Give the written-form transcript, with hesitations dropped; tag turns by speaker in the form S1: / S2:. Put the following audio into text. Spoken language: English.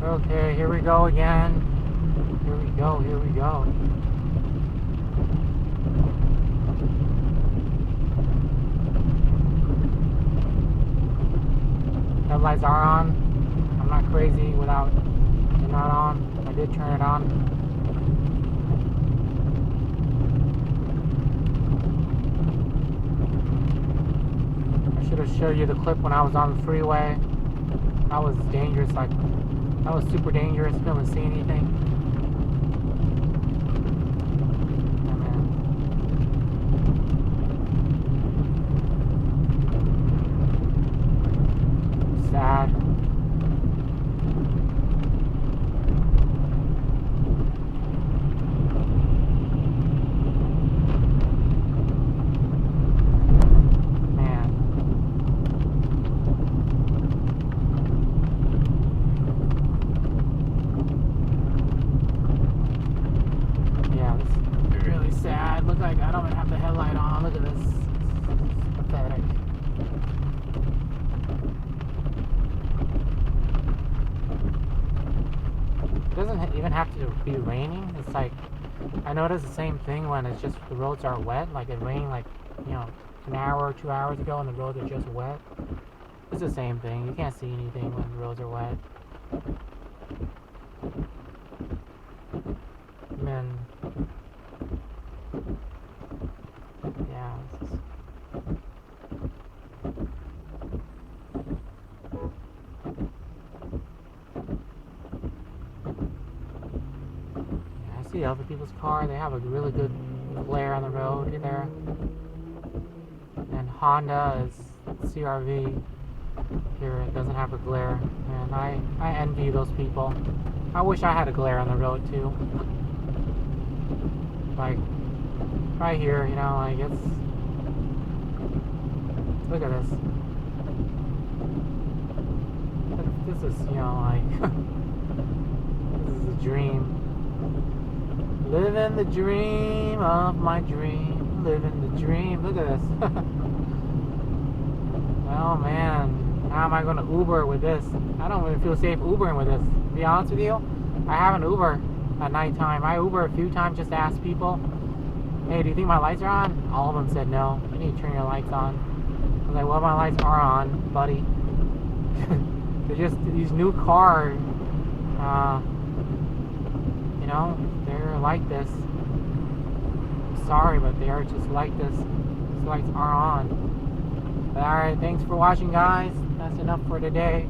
S1: Okay, here we go again. Here we go, here we go. Headlights are on. I'm not crazy without it not on. I did turn it on. I should have showed you the clip when I was on the freeway. That was dangerous, like, that was super dangerous. Couldn't see anything. Oh, man. Sad. Sad. Look like I don't even have the headlight on. Look at this. It's pathetic. It doesn't even have to be raining. It's like, I noticed the same thing when it's just the roads are wet. Like it rained like, you know, an hour or 2 hours ago and the roads are just wet. It's the same thing. You can't see anything when the roads are wet. Man. Yeah, this is... Yeah, I see other people's car. They have a really good glare on the road there. And Honda is CRV. Here it doesn't have a glare. And I envy those people. I wish I had a glare on the road too. Like right here, you know, like it's, look at this. This is, you know, like this is a dream. Living the dream of my dream. Living the dream. Look at this. Oh man, how am I gonna Uber with this? I don't even feel safe Ubering with this. To be honest with you, I haven't Uber at nighttime. I Uber a few times just to ask people, hey, do you think my lights are on? All of them said no. You need to turn your lights on. I was like, well, my lights are on, buddy. They're just these new cars, you know, they're like this. I'm sorry, but they are just like this. These lights are on. Alright, thanks for watching, guys. That's enough for today.